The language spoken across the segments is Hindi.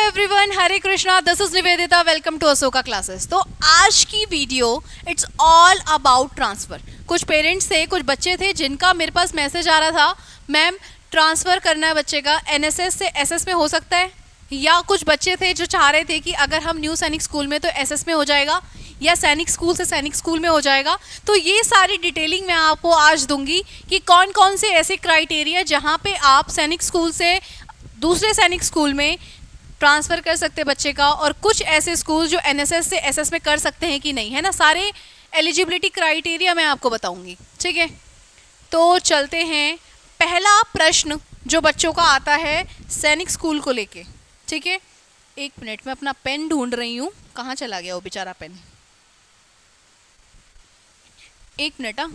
Everyone, Hare Krishna, this is Nivedita, welcome to Ashoka classes. तो आज की video it's all about transfer. कुछ पेरेंट्स थे, कुछ बच्चे थे जिनका मेरे पास मैसेज आ रहा था, मैम ट्रांसफ़र करना है बच्चे का, एनएसएस से एसएस में हो सकता है। या कुछ बच्चे थे जो चाह रहे थे कि अगर हम न्यू सैनिक स्कूल में तो एसएस में हो जाएगा, या सैनिक स्कूल से सैनिक स्कूल में हो जाएगा। तो ये सारी डिटेलिंग मैं आपको आज दूंगी कि कौन कौन से ऐसे क्राइटेरिया जहाँ पे आप सैनिक स्कूल से दूसरे सैनिक स्कूल में ट्रांसफ़र कर सकते बच्चे का, और कुछ ऐसे स्कूल जो एनएसएस से एसएस में कर सकते हैं कि नहीं, है ना। सारे एलिजिबिलिटी क्राइटेरिया मैं आपको बताऊंगी, ठीक है। तो चलते हैं। पहला प्रश्न जो बच्चों का आता है सैनिक स्कूल को लेके, ठीक है। एक मिनट में अपना पेन ढूंढ रही हूँ, कहाँ चला गया वो बेचारा पेन। एक मिनट।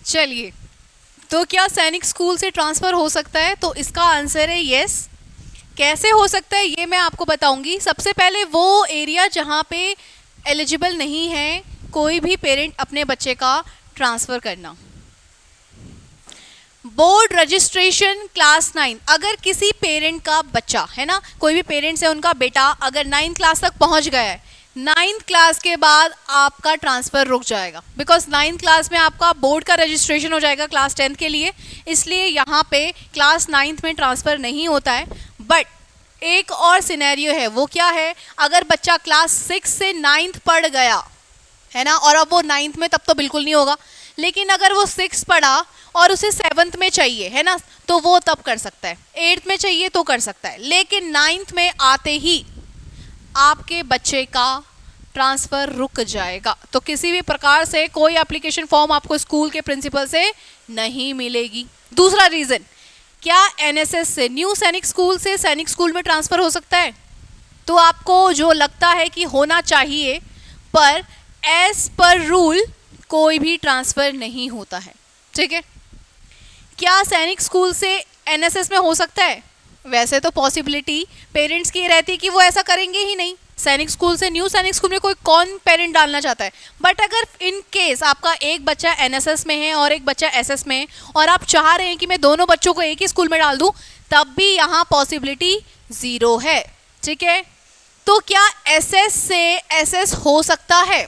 चलिए, तो क्या सैनिक स्कूल से ट्रांसफ़र हो सकता है? तो इसका आंसर है यस। कैसे हो सकता है ये मैं आपको बताऊंगी। सबसे पहले वो एरिया जहाँ पे एलिजिबल नहीं है कोई भी पेरेंट अपने बच्चे का ट्रांसफ़र करना। बोर्ड रजिस्ट्रेशन क्लास 9, अगर किसी पेरेंट का बच्चा है ना, कोई भी पेरेंट्स है, उनका बेटा अगर 9th क्लास तक पहुंच गया है, 9th क्लास के बाद आपका ट्रांसफ़र रुक जाएगा, बिकॉज 9th क्लास में आपका बोर्ड का रजिस्ट्रेशन हो जाएगा क्लास 10th के लिए, इसलिए यहाँ पे क्लास 9th में ट्रांसफ़र नहीं होता है। बट एक और सिनेरियो है, वो क्या है? अगर बच्चा क्लास 6 से 9th पढ़ गया है ना, और अब वो 9th में, तब तो बिल्कुल नहीं होगा, लेकिन अगर वो 6 पढ़ा और उसे 7th में चाहिए है ना, तो वो तब कर सकता है। 8th में चाहिए तो कर सकता है, लेकिन 9th में आते ही आपके बच्चे का ट्रांसफ़र रुक जाएगा। तो किसी भी प्रकार से कोई एप्लीकेशन फॉर्म आपको स्कूल के प्रिंसिपल से नहीं मिलेगी। दूसरा रीज़न, क्या एनएसएस से, न्यू सैनिक स्कूल से सैनिक स्कूल में ट्रांसफ़र हो सकता है? तो आपको जो लगता है कि होना चाहिए, पर एज पर रूल कोई भी ट्रांसफ़र नहीं होता है, ठीक है। क्या सैनिक स्कूल से एनएसएस में हो सकता है? वैसे तो पॉसिबिलिटी पेरेंट्स की रहती है कि वो ऐसा करेंगे ही नहीं। सैनिक स्कूल से न्यू सैनिक स्कूल में कोई कौन पेरेंट डालना चाहता है? बट अगर इन केस आपका एक बच्चा एनएसएस में है और एक बच्चा एसएस में है, और आप चाह रहे हैं कि मैं दोनों बच्चों को एक ही स्कूल में डाल दूं, तब भी यहाँ पॉसिबिलिटी 0 है, ठीक है। तो क्या एसएस से एसएस हो सकता है?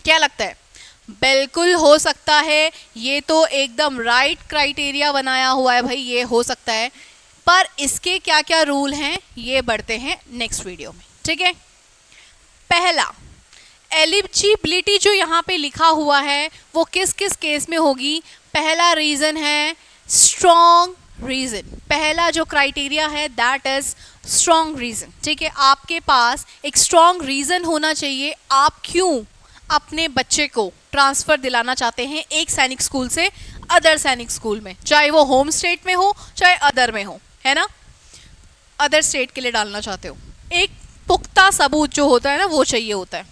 क्या लगता है? बिल्कुल हो सकता है। ये तो एकदम राइट क्राइटेरिया बनाया हुआ है भाई, ये हो सकता है। पर इसके क्या क्या रूल हैं, ये बढ़ते हैं नेक्स्ट वीडियो में, ठीक है। पहला, एलिजिबिलिटी जो यहाँ पे लिखा हुआ है वो किस किस केस में होगी? पहला रीज़न है स्ट्रॉन्ग रीज़न। पहला जो क्राइटेरिया है दैट इज स्ट्रॉन्ग रीज़न, ठीक है। आपके पास एक स्ट्रॉन्ग रीज़न होना चाहिए, आप क्यों अपने बच्चे को ट्रांसफ़र दिलाना चाहते हैं एक सैनिक स्कूल से अदर सैनिक स्कूल में, चाहे वो होम स्टेट में हो चाहे अदर में हो, है ना। अदर स्टेट के लिए डालना चाहते हो, एक पुख्ता सबूत जो होता है ना, वो चाहिए होता है।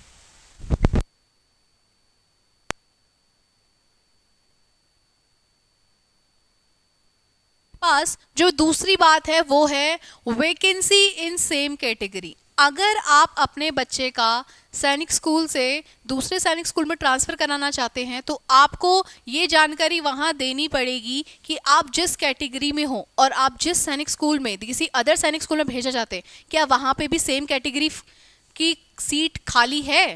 पास जो दूसरी बात है वो है वैकेंसी इन सेम कैटेगरी। अगर आप अपने बच्चे का सैनिक स्कूल से दूसरे सैनिक स्कूल में ट्रांसफ़र कराना चाहते हैं, तो आपको ये जानकारी वहाँ देनी पड़ेगी कि आप जिस कैटेगरी में हो और आप जिस सैनिक स्कूल में किसी अदर सैनिक स्कूल में भेजा जाते हैं, क्या वहाँ पे भी सेम कैटेगरी की सीट खाली है।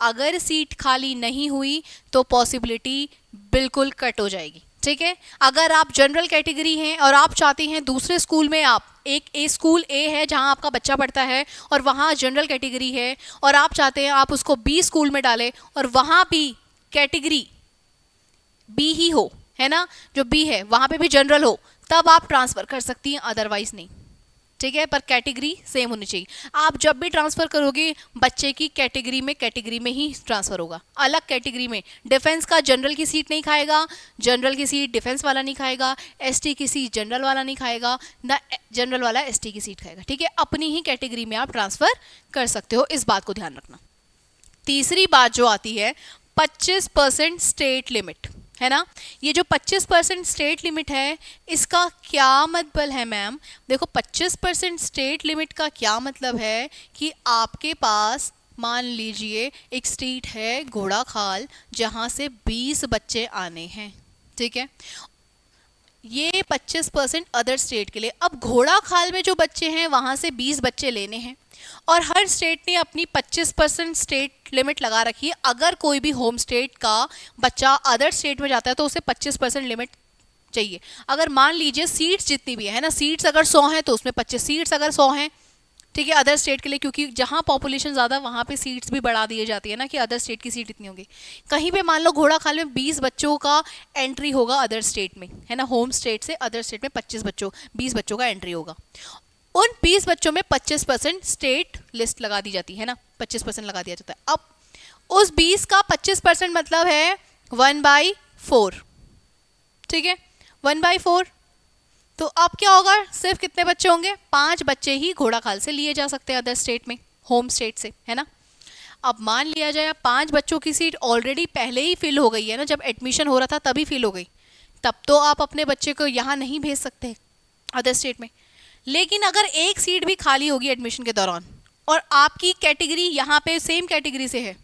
अगर सीट खाली नहीं हुई तो पॉसिबिलिटी बिल्कुल कट हो जाएगी, ठीक है। अगर आप जनरल कैटेगरी हैं और आप चाहती हैं दूसरे स्कूल में, आप एक स्कूल ए है जहां आपका बच्चा पढ़ता है और वहां जनरल कैटेगरी है, और आप चाहते हैं आप उसको बी स्कूल में डालें और वहां भी कैटेगरी बी ही हो, है ना, जो बी है वहां पे भी जनरल हो, तब आप ट्रांसफ़र कर सकती हैं, अदरवाइज नहीं, ठीक है। पर कैटेगरी सेम होनी चाहिए। आप जब भी ट्रांसफ़र करोगे बच्चे की कैटेगरी में ही ट्रांसफ़र होगा। अलग कैटेगरी में डिफेंस का जनरल की सीट नहीं खाएगा, जनरल की सीट डिफेंस वाला नहीं खाएगा, एसटी की सीट जनरल वाला नहीं खाएगा, ना जनरल वाला एसटी की सीट खाएगा, ठीक है। अपनी ही कैटेगरी में आप ट्रांसफ़र कर सकते हो, इस बात को ध्यान रखना। तीसरी बात जो आती है 25% स्टेट लिमिट, है ना। ये जो 25% स्टेट लिमिट है, इसका क्या मतलब है मैम? देखो 25% स्टेट लिमिट का क्या मतलब है कि आपके पास मान लीजिए एक स्ट्रीट है घोड़ा खाल जहाँ से 20 बच्चे आने हैं, ठीक है, ये 25% अदर स्टेट के लिए। अब घोड़ा खाल में जो बच्चे हैं वहाँ से 20 बच्चे लेने हैं और हर स्टेट ने अपनी 25% स्टेट लिमिट लगा रखी है। अगर कोई भी होम स्टेट का बच्चा अदर स्टेट में जाता है तो उसे 25% लिमिट चाहिए। अगर मान लीजिए सीट्स जितनी भी है ना, सीट्स अगर 100 हैं तो उसमें 25 सीट्स अगर 100 हैं, ठीक है, अदर स्टेट के लिए, क्योंकि जहाँ पॉपुलेशन ज़्यादा वहाँ पे सीट्स भी बढ़ा दी जाती है ना कि अदर स्टेट की सीट इतनी होगी। कहीं पे मान लो घोड़ा खाल में 20 बच्चों का एंट्री होगा अदर स्टेट में, है ना, होम स्टेट से अदर स्टेट में 20 बच्चों का एंट्री होगा। उन 20 बच्चों में 25% स्टेट लिस्ट लगा दी जाती है ना, 25% लगा दिया जाता है। अब उस 20 का 25% मतलब है 1/4, ठीक है, 1/4। तो अब क्या होगा, सिर्फ कितने बच्चे होंगे, 5 बच्चे ही घोड़ा खाल से लिए जा सकते हैं अदर स्टेट में, होम स्टेट से, है ना। अब मान लिया जाए 5 बच्चों की सीट ऑलरेडी पहले ही फिल हो गई है ना, जब एडमिशन हो रहा था तभी फिल हो गई, तब तो आप अपने बच्चे को यहाँ नहीं भेज सकते अदर स्टेट में। लेकिन अगर एक सीट भी खाली होगी एडमिशन के दौरान और आपकी कैटेगरी यहाँ पे सेम कैटेगरी से है,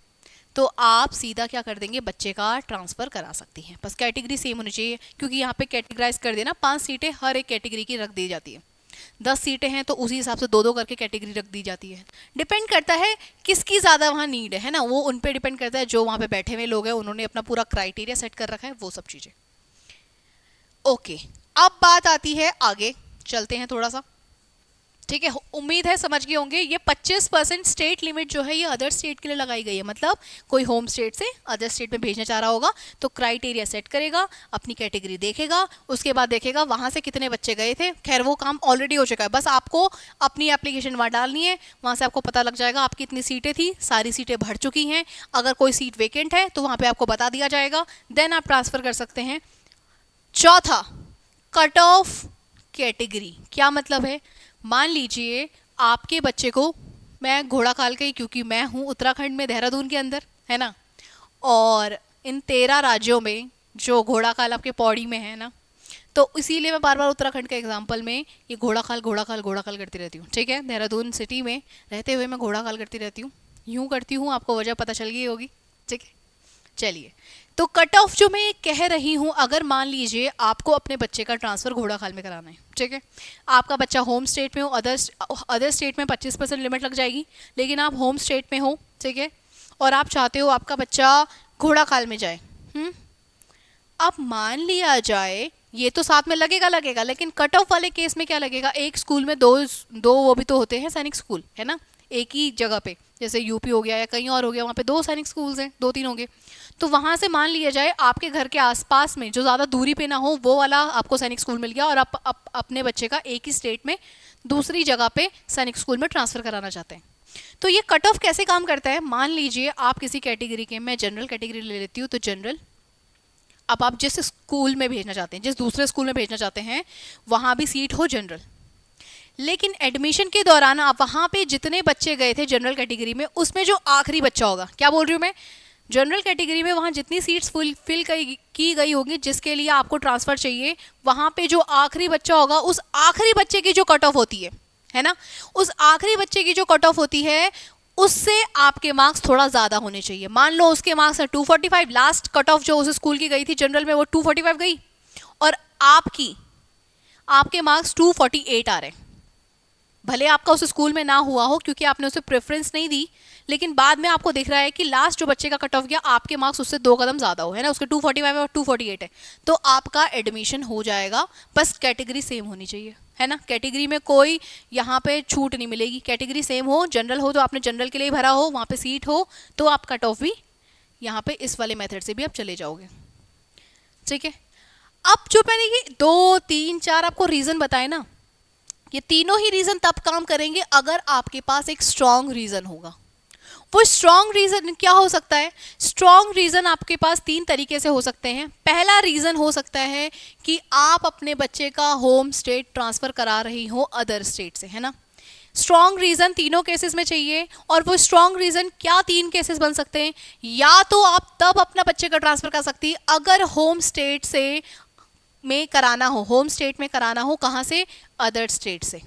तो आप सीधा क्या कर देंगे, बच्चे का ट्रांसफ़र करा सकती हैं। बस कैटेगरी सेम होनी चाहिए, क्योंकि यहाँ पे कैटेगराइज कर देना, 5 सीटें हर एक कैटेगरी की रख दी जाती है। 10 सीटें हैं तो उसी हिसाब से 2-2 करके कैटेगरी रख दी जाती है। डिपेंड करता है किसकी ज़्यादा वहाँ नीड है ना, वो उन पर डिपेंड करता है। जो वहाँ पे बैठे हुए लोग हैं उन्होंने अपना पूरा क्राइटेरिया सेट कर रखा है, वो सब चीज़ें। ओके, अब बात आती है आगे, चलते हैं थोड़ा सा, ठीक है। उम्मीद है समझ गए होंगे। ये 25% स्टेट लिमिट जो है ये अदर स्टेट के लिए लगाई गई है। मतलब कोई होम स्टेट से अदर स्टेट में भेजना चाह रहा होगा तो क्राइटेरिया सेट करेगा, अपनी कैटेगरी देखेगा, उसके बाद देखेगा वहाँ से कितने बच्चे गए थे। खैर वो काम ऑलरेडी हो चुका है, बस आपको अपनी एप्लीकेशन वहाँ डालनी है, वहाँ से आपको पता लग जाएगा आपकी इतनी सीटें थी, सारी सीटें भर चुकी हैं। अगर कोई सीट वेकेंट है तो वहाँ पर आपको बता दिया जाएगा, देन आप ट्रांसफ़र कर सकते हैं। चौथा, कट ऑफ कैटेगरी। क्या मतलब है, मान लीजिए आपके बच्चे को, मैं घोड़ा खाल के, क्योंकि मैं हूँ उत्तराखंड में देहरादून के अंदर, है ना, और इन 13 राज्यों में जो घोड़ा खाल आपके पौड़ी में है ना, तो इसीलिए मैं बार बार उत्तराखंड के एग्जांपल में ये घोड़ा खाल करती रहती हूँ, ठीक है। देहरादून सिटी में रहते हुए मैं घोड़ा खाल करती रहती हूँ, यूँ करती हूँ, आपको वजह पता चल गई होगी, ठीक है। चलिए, तो कट ऑफ जो मैं कह रही हूँ, अगर मान लीजिए आपको अपने बच्चे का ट्रांसफ़र घोड़ा खाल में कराना है, ठीक है, आपका बच्चा होम स्टेट में हो, अदर स्टेट में 25% लिमिट लग जाएगी, लेकिन आप होम स्टेट में हो, ठीक है, और आप चाहते हो आपका बच्चा घोड़ा खाल में जाए। अब मान लिया जाए ये तो साथ में लगेगा, लेकिन कट ऑफ वाले केस में क्या लगेगा, एक स्कूल में दो वो भी तो होते हैं सैनिक स्कूल, है ना, एक ही जगह पे, जैसे यूपी हो गया या कहीं और हो गया, वहाँ पे 2 सैनिक स्कूल्स हैं, 2-3 होंगे। तो वहाँ से मान लिया जाए आपके घर के आसपास में जो ज़्यादा दूरी पे ना हो वो वाला आपको सैनिक स्कूल मिल गया, और आप अपने बच्चे का एक ही स्टेट में दूसरी जगह पे सैनिक स्कूल में ट्रांसफ़र कराना चाहते हैं। तो ये कट ऑफ कैसे काम करता है, मान लीजिए आप किसी कैटेगरी के, मैं जनरल कैटेगरी ले लेती हूँ, तो जनरल, अब आप जिस स्कूल में भेजना चाहते हैं, जिस दूसरे स्कूल में भेजना चाहते हैं, वहाँ भी सीट हो जनरल, लेकिन एडमिशन के दौरान आप वहाँ पे जितने बच्चे गए थे जनरल कैटेगरी में, उसमें जो आखिरी बच्चा होगा, क्या बोल रही हूँ मैं, जनरल कैटेगरी में वहाँ जितनी सीट्स फिल की गई होगी जिसके लिए आपको ट्रांसफ़र चाहिए, वहाँ पे जो आखिरी बच्चा होगा, उस आखिरी बच्चे की जो कट ऑफ होती है ना, उस आखिरी बच्चे की जो कट ऑफ होती है उससे आपके मार्क्स थोड़ा ज़्यादा होने चाहिए। मान लो उसके मार्क्स है 245, लास्ट कट ऑफ जो उस स्कूल की गई थी जनरल में वो 245 गई, और आपके मार्क्स 248 आ रहे हैं। भले आपका उस स्कूल में ना हुआ हो क्योंकि आपने उसे प्रेफरेंस नहीं दी, लेकिन बाद में आपको दिख रहा है कि लास्ट जो बच्चे का कट ऑफ गया आपके मार्क्स उससे 2 कदम ज़्यादा हो, है ना, उसके 245 और 248 है, तो आपका एडमिशन हो जाएगा। बस कैटेगरी सेम होनी चाहिए, है ना, कैटेगरी में कोई यहाँ पे छूट नहीं मिलेगी, कैटेगरी सेम हो, जनरल हो तो आपने जनरल के लिए भरा हो, वहाँ पे सीट हो, तो आप कट ऑफ भी यहाँ पे इस वाले मेथड से भी आप चले जाओगे, ठीक है। अब जो मैंने ये 2, 3, 4 आपको रीज़न बताए ना, ये तीनों ही रीज़न तब काम करेंगे अगर आपके पास एक स्ट्रॉन्ग रीज़न होगा। वो स्ट्रॉन्ग रीज़न क्या हो सकता है, स्ट्रॉन्ग रीज़न आपके पास 3 तरीके से हो सकते हैं। पहला रीज़न हो सकता है कि आप अपने बच्चे का होम स्टेट ट्रांसफ़र करा रही हो अदर स्टेट से, है ना। स्ट्रॉन्ग रीज़न तीनों केसेस में चाहिए, और वो स्ट्रॉन्ग रीज़न क्या 3 केसेस बन सकते हैं, या तो आप तब अपना बच्चे का ट्रांसफ़र कर सकती है अगर होम स्टेट से में कराना हो, होम स्टेट में कराना हो, कहाँ से, अदर स्टेट से।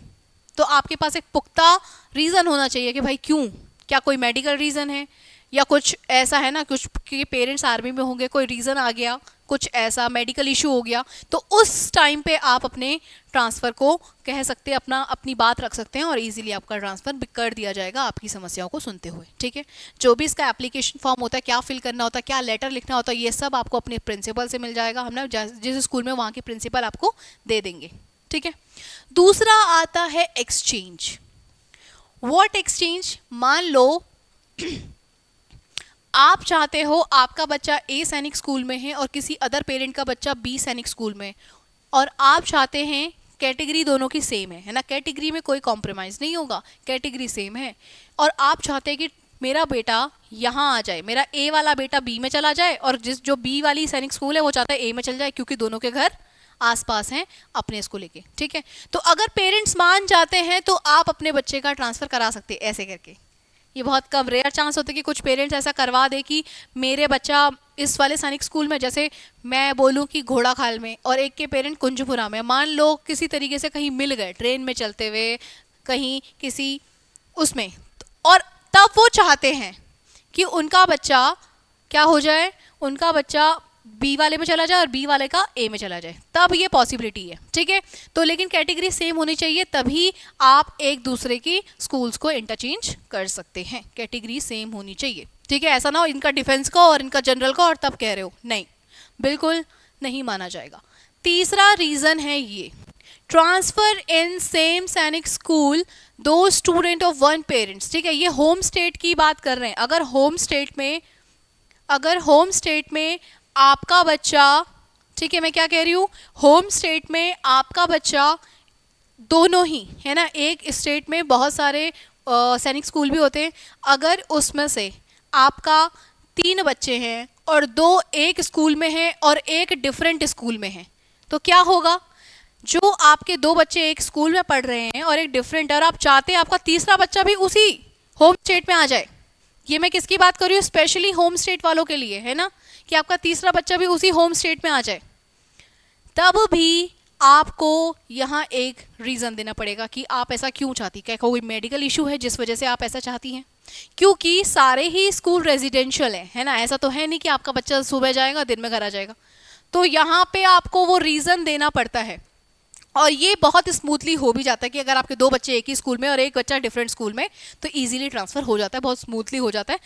तो आपके पास एक पुख्ता रीज़न होना चाहिए कि भाई क्यों, क्या कोई मेडिकल रीज़न है, या कुछ ऐसा है ना, कुछ के पेरेंट्स आर्मी में होंगे, कोई रीज़न आ गया, कुछ ऐसा मेडिकल इशू हो गया, तो उस टाइम पे आप अपने ट्रांसफ़र को कह सकते हैं, अपनी बात रख सकते हैं और इजीली आपका ट्रांसफ़र कर दिया जाएगा आपकी समस्याओं को सुनते हुए। ठीक है, जो भी इसका एप्लीकेशन फॉर्म होता है, क्या फिल करना होता है, क्या लेटर लिखना होता है, ये सब आपको अपने प्रिंसिपल से मिल जाएगा। हमने जिस स्कूल में वहाँ के प्रिंसिपल आपको दे देंगे। ठीक है, दूसरा आता है एक्सचेंज। What exchange? मान लो आप चाहते हो आपका बच्चा ए सैनिक स्कूल में है और किसी अदर पेरेंट का बच्चा बी सैनिक स्कूल में, और आप चाहते हैं कैटेगरी दोनों की सेम है ना, कैटेगरी में कोई कॉम्प्रोमाइज़ नहीं होगा, कैटेगरी सेम है, और आप चाहते हैं कि मेरा बेटा यहाँ आ जाए, मेरा ए वाला बेटा बी में चला जाए, और जो बी वाली सैनिक स्कूल है वो चाहता है ए में चल जाए, क्योंकि दोनों के घर आसपास हैं अपने इसको लेके। ठीक है, तो अगर पेरेंट्स मान जाते हैं तो आप अपने बच्चे का ट्रांसफ़र करा सकते हैं ऐसे करके। ये बहुत कम, रेयर चांस होता है कि कुछ पेरेंट्स ऐसा करवा दे कि मेरे बच्चा इस वाले सैनिक स्कूल में, जैसे मैं बोलूं कि घोड़ा खाल में, और एक के पेरेंट कुंजपुरा में, मान लो किसी तरीके से कहीं मिल गए ट्रेन में चलते हुए, कहीं किसी उसमें, और तब वो चाहते हैं कि उनका बच्चा क्या हो जाए, उनका बच्चा बी वाले में चला जाए और बी वाले का ए में चला जाए, तब ये पॉसिबिलिटी है। ठीक है, तो लेकिन कैटेगरी सेम होनी चाहिए, तभी आप एक दूसरे की स्कूल्स को इंटरचेंज कर सकते हैं, कैटेगरी सेम होनी चाहिए। ठीक है, ऐसा ना हो इनका डिफेंस का और इनका जनरल का और तब कह रहे हो, नहीं, बिल्कुल नहीं माना जाएगा। तीसरा रीज़न है ये, ट्रांसफ़र इन सेम सैनिक स्कूल दो स्टूडेंट ऑफ वन पेरेंट्स। ठीक है, ये होम स्टेट की बात कर रहे हैं। अगर होम स्टेट में आपका बच्चा, ठीक है, मैं क्या कह रही हूँ, होम स्टेट में आपका बच्चा, दोनों ही है ना, एक स्टेट में बहुत सारे सैनिक स्कूल भी होते हैं, अगर उसमें से आपका 3 बच्चे हैं और 2 एक स्कूल में हैं और एक डिफरेंट स्कूल में हैं, तो क्या होगा, जो आपके 2 बच्चे एक स्कूल में पढ़ रहे हैं और एक डिफरेंट, और आप चाहते हैं आपका तीसरा बच्चा भी उसी होम स्टेट में आ जाए, ये मैं किसकी बात कर रही हूँ, स्पेशली होम स्टेट वालों के लिए है ना, कि आपका तीसरा बच्चा भी उसी होम स्टेट में आ जाए, तब भी आपको यहाँ एक रीज़न देना पड़ेगा कि आप ऐसा क्यों चाहती, क्या कोई मेडिकल इशू है जिस वजह से आप ऐसा चाहती हैं, क्योंकि सारे ही स्कूल रेजिडेंशियल है ना, ऐसा तो है नहीं कि आपका बच्चा सुबह जाएगा दिन में घर आ जाएगा, तो यहाँ पे आपको वो रीज़न देना पड़ता है, और ये बहुत स्मूथली हो भी जाता है कि अगर आपके 2 बच्चे एक ही स्कूल में और एक बच्चा डिफरेंट स्कूल में, तो इजीली ट्रांसफ़र हो जाता है, बहुत स्मूथली हो जाता है,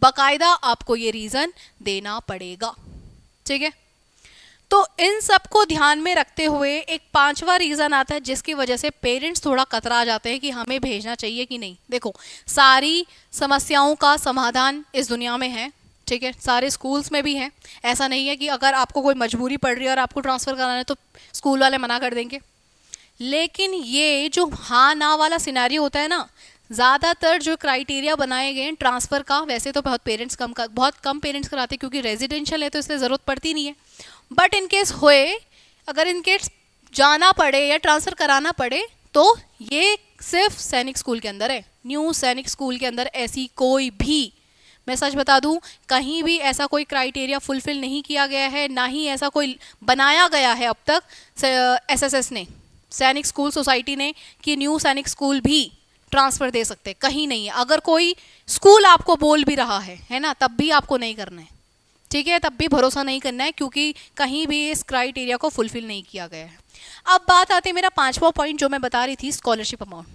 बाकायदा आपको ये रीज़न देना पड़ेगा। ठीक है, तो इन सब को ध्यान में रखते हुए एक 5वां रीज़न आता है जिसकी वजह से पेरेंट्स थोड़ा कतरा जाते हैं कि हमें भेजना चाहिए कि नहीं। देखो, सारी समस्याओं का समाधान इस दुनिया में है, ठीक है, सारे स्कूल्स में भी है, ऐसा नहीं है कि अगर आपको कोई मजबूरी पड़ रही है और आपको ट्रांसफ़र कराना है तो स्कूल वाले मना कर देंगे, लेकिन ये जो हाँ ना वाला सिनेरियो होता है ना, ज़्यादातर जो क्राइटेरिया बनाए गए हैं ट्रांसफ़र का, वैसे तो बहुत कम पेरेंट्स कराते हैं क्योंकि रेजिडेंशियल है तो इसलिए ज़रूरत पड़ती नहीं है, बट इन केस होए, अगर इन केस जाना पड़े या ट्रांसफ़र कराना पड़े, तो ये सिर्फ सैनिक स्कूल के अंदर है, न्यू सैनिक स्कूल के अंदर ऐसी कोई भी, मैं सच बता दूं, कहीं भी ऐसा कोई क्राइटेरिया फुलफ़िल नहीं किया गया है, ना ही ऐसा कोई बनाया गया है अब तक एसएसएस ने, सैनिक स्कूल सोसाइटी ने, कि न्यू सैनिक स्कूल भी ट्रांसफ़र दे सकते, कहीं नहीं है। अगर कोई स्कूल आपको बोल भी रहा है ना, तब भी आपको नहीं करना है, ठीक है, तब भी भरोसा नहीं करना है, क्योंकि कहीं भी इस क्राइटेरिया को फुलफ़िल नहीं किया गया है। अब बात आती है मेरा 5वां पॉइंट जो मैं बता रही थी, स्कॉलरशिप अमाउंट।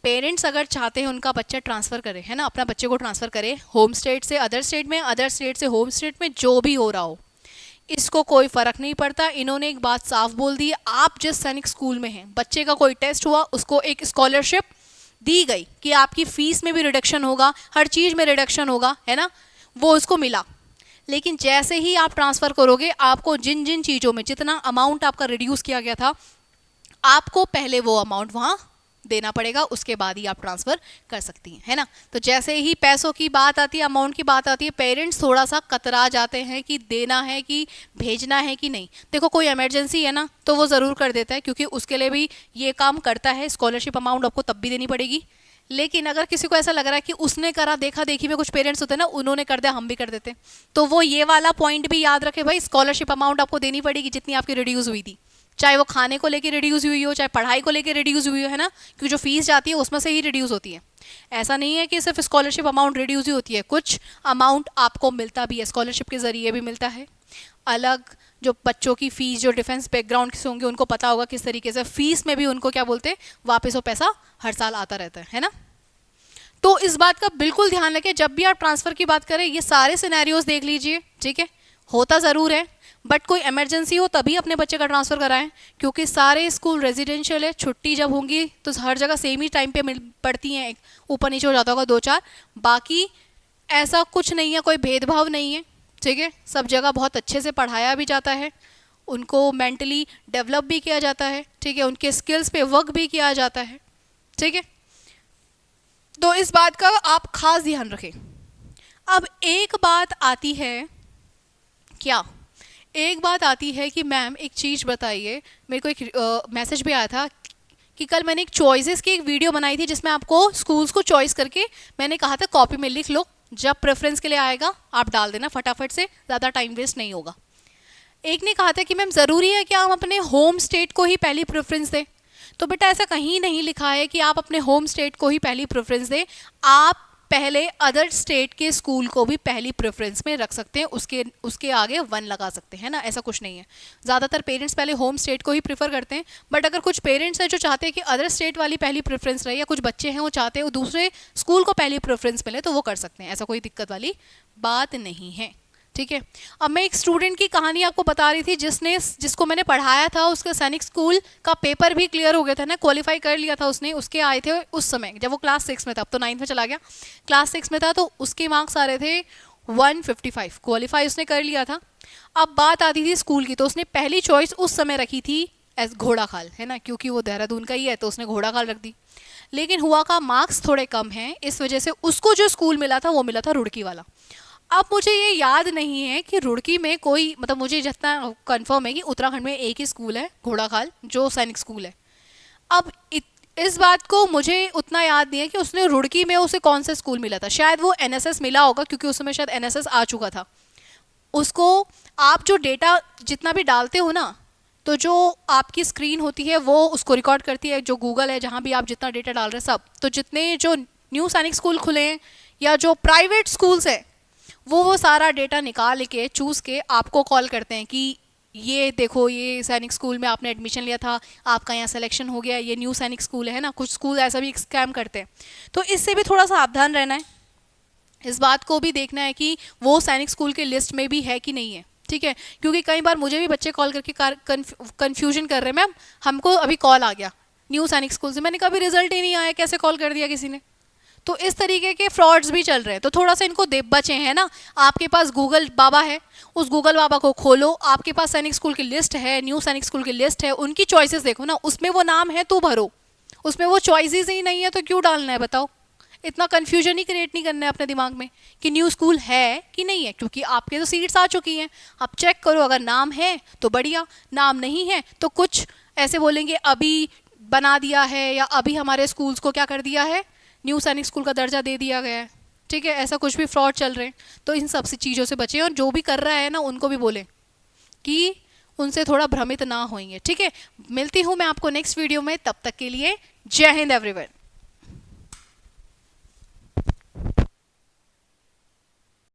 पेरेंट्स अगर चाहते हैं उनका बच्चा ट्रांसफ़र करे, है ना, अपना बच्चे को ट्रांसफ़र करे होम स्टेट से अदर स्टेट में, अदर स्टेट से होम स्टेट में, जो भी हो रहा हो, इसको कोई फ़र्क नहीं पड़ता। इन्होंने एक बात साफ बोल दी है, आप जिस सैनिक स्कूल में हैं, बच्चे का कोई टेस्ट हुआ, उसको एक स्कॉलरशिप दी गई कि आपकी फ़ीस में भी रिडक्शन होगा, हर चीज़ में रिडक्शन होगा, है ना, वो उसको मिला। लेकिन जैसे ही आप ट्रांसफ़र करोगे, आपको जिन जिन चीज़ों में जितना अमाउंट आपका रिड्यूस किया गया था, आपको पहले वो अमाउंट वहाँ देना पड़ेगा, उसके बाद ही आप ट्रांसफ़र कर सकती हैं, है ना। तो जैसे ही पैसों की बात आती है, अमाउंट की बात आती है, पेरेंट्स थोड़ा सा कतरा जाते हैं कि देना है कि भेजना है कि नहीं। देखो, कोई इमरजेंसी है ना तो वो ज़रूर कर देता है, क्योंकि उसके लिए भी ये काम करता है, स्कॉलरशिप अमाउंट आपको तब भी देनी पड़ेगी। लेकिन अगर किसी को ऐसा लग रहा है कि उसने करा, देखा देखी में कुछ पेरेंट्स होते हैं ना, उन्होंने कर दिया हम भी कर देते, तो वो ये वाला पॉइंट भी याद रखे, भाई स्कॉलरशिप अमाउंट आपको देनी पड़ेगी जितनी आपकी रिड्यूस हुई थी, चाहे वो खाने को लेके रिड्यूस हुई हो, चाहे पढ़ाई को लेके रिड्यूस हुई हो, है ना, क्योंकि जो फीस जाती है उसमें से ही रिड्यूस होती है। ऐसा नहीं है कि सिर्फ स्कॉलरशिप अमाउंट रिड्यूस ही होती है, कुछ अमाउंट आपको मिलता भी है, स्कॉलरशिप के जरिए भी मिलता है। अलग जो बच्चों की फीस जो डिफेंस बैकग्राउंड से होंगे उनको पता होगा किस तरीके से फीस में भी उनको क्या बोलते हैं, वापस वो पैसा हर साल आता रहता है ना। तो इस बात का बिल्कुल ध्यान रखें, जब भी आप ट्रांसफ़र की बात करें ये सारे सिनेरियोज देख लीजिए, ठीक है। होता ज़रूर है, बट कोई इमरजेंसी हो तभी अपने बच्चे का ट्रांसफ़र कराएं, क्योंकि सारे स्कूल रेजिडेंशियल है, छुट्टी जब होंगी तो हर जगह सेम ही टाइम पे मिल पड़ती हैं, ऊपर नीचे हो जाता होगा 2-4, बाकी ऐसा कुछ नहीं है, कोई भेदभाव नहीं है, ठीक है। सब जगह बहुत अच्छे से पढ़ाया भी जाता है, उनको मेंटली डेवलप भी किया जाता है, ठीक है, उनके स्किल्स पे वर्क भी किया जाता है, ठीक है। तो इस बात का आप खास ध्यान रखें। अब एक बात आती है, क्या एक बात आती है कि मैम एक चीज़ बताइए, मेरे को एक मैसेज भी आया था कि कल मैंने एक चॉइसेस की एक वीडियो बनाई थी जिसमें आपको स्कूल्स को चॉइस करके मैंने कहा था कॉपी में लिख लो, जब प्रेफरेंस के लिए आएगा आप डाल देना फटाफट से, ज़्यादा टाइम वेस्ट नहीं होगा। एक ने कहा था कि मैम ज़रूरी है कि हम अपने होम स्टेट को ही पहली प्रेफरेंस दें। तो बेटा ऐसा कहीं नहीं लिखा है कि आप अपने होम स्टेट को ही पहली प्रेफरेंस दें, आप पहले अदर स्टेट के स्कूल को भी पहली प्रेफरेंस में रख सकते हैं, उसके आगे 1 लगा सकते हैं ना, ऐसा कुछ नहीं है। ज़्यादातर पेरेंट्स पहले होम स्टेट को ही प्रेफर करते हैं, बट अगर कुछ पेरेंट्स हैं जो चाहते हैं कि अदर स्टेट वाली पहली प्रेफरेंस रहे, या कुछ बच्चे हैं वो चाहते हैं वो दूसरे स्कूल को पहली प्रेफरेंस मिले, तो वो कर सकते हैं, ऐसा कोई दिक्कत वाली बात नहीं है, ठीक है। अब मैं एक स्टूडेंट की कहानी आपको बता रही थी जिसको मैंने पढ़ाया था, उसका सैनिक स्कूल का पेपर भी क्लियर हो गया था ना, क्वालिफाई कर लिया था उसने, उसके आए थे उस समय जब वो क्लास 6 में था, अब तो 9th में चला गया, क्लास 6 में था, तो उसके मार्क्स आ रहे थे 155, क्वालिफाई उसने कर लिया था। अब बात आती थी स्कूल की, तो उसने पहली चॉइस उस समय रखी थी एज घोड़ाखाल, है ना, क्योंकि वो देहरादून का ही है तो उसने घोड़ाखाल रख दी। लेकिन हुआ का मार्क्स थोड़े कम हैं, इस वजह से उसको जो स्कूल मिला था वो मिला था रुड़की वाला। अब मुझे ये याद नहीं है कि रुड़की में कोई, मतलब मुझे जितना कंफर्म है कि उत्तराखंड में एक ही स्कूल है घोड़ाखाल जो सैनिक स्कूल है। अब इस बात को मुझे उतना याद नहीं है कि उसने रुड़की में उसे कौन सा स्कूल मिला था, शायद वो एनएसएस मिला होगा, क्योंकि उस समय शायद एनएसएस आ चुका था। उसको आप जो डेटा जितना भी डालते हो ना, तो जो आपकी स्क्रीन होती है वो उसको रिकॉर्ड करती है, जो गूगल है जहाँ भी आप जितना डेटा डाल रहे हैं सब, तो जितने जो न्यू सैनिक स्कूल खुले हैं या जो प्राइवेट स्कूल्स हैं वो सारा डेटा निकाल के चूज़ के आपको कॉल करते हैं कि ये देखो ये सैनिक स्कूल में आपने एडमिशन लिया था, आपका यहाँ सिलेक्शन हो गया, ये न्यू सैनिक स्कूल है ना। कुछ स्कूल ऐसा भी स्कैम करते हैं, तो इससे भी थोड़ा सावधान रहना है, इस बात को भी देखना है कि वो सैनिक स्कूल के लिस्ट में भी है कि नहीं है, ठीक है। क्योंकि कई बार मुझे भी बच्चे कॉल करके कन्फ्यूजन कर रहे हैं, मैम हमको अभी कॉल आ गया न्यू सैनिक स्कूल से, मैंने कभी रिजल्ट ही नहीं आया, कैसे कॉल कर दिया किसी ने। तो इस तरीके के फ्रॉड्स भी चल रहे हैं, तो थोड़ा सा इनको बचे हैं ना। आपके पास गूगल बाबा है, उस गूगल बाबा को खोलो, आपके पास सैनिक स्कूल की लिस्ट है, न्यू सैनिक स्कूल की लिस्ट है, उनकी चॉइसेस देखो ना, उसमें वो नाम है तो भरो, उसमें वो चॉइसेस ही नहीं है तो क्यों डालना है बताओ। इतना कन्फ्यूजन ही क्रिएट नहीं करना है अपने दिमाग में कि न्यू स्कूल है कि नहीं है, क्योंकि आपके तो सीट्स आ चुकी हैं, आप चेक करो, अगर नाम है तो बढ़िया, नाम नहीं है तो कुछ ऐसे बोलेंगे अभी बना दिया है या अभी हमारे स्कूल्स को क्या कर दिया है, न्यू सैनिक स्कूल का दर्जा दे दिया गया है, ठीक है। ऐसा कुछ भी फ्रॉड चल रहे हैं, तो इन सब चीज़ों से बचें, और जो भी कर रहा है ना उनको भी बोलें कि उनसे थोड़ा भ्रमित ना होइए, ठीक है। मिलती हूँ मैं आपको नेक्स्ट वीडियो में, तब तक के लिए जय हिंद एवरीवन।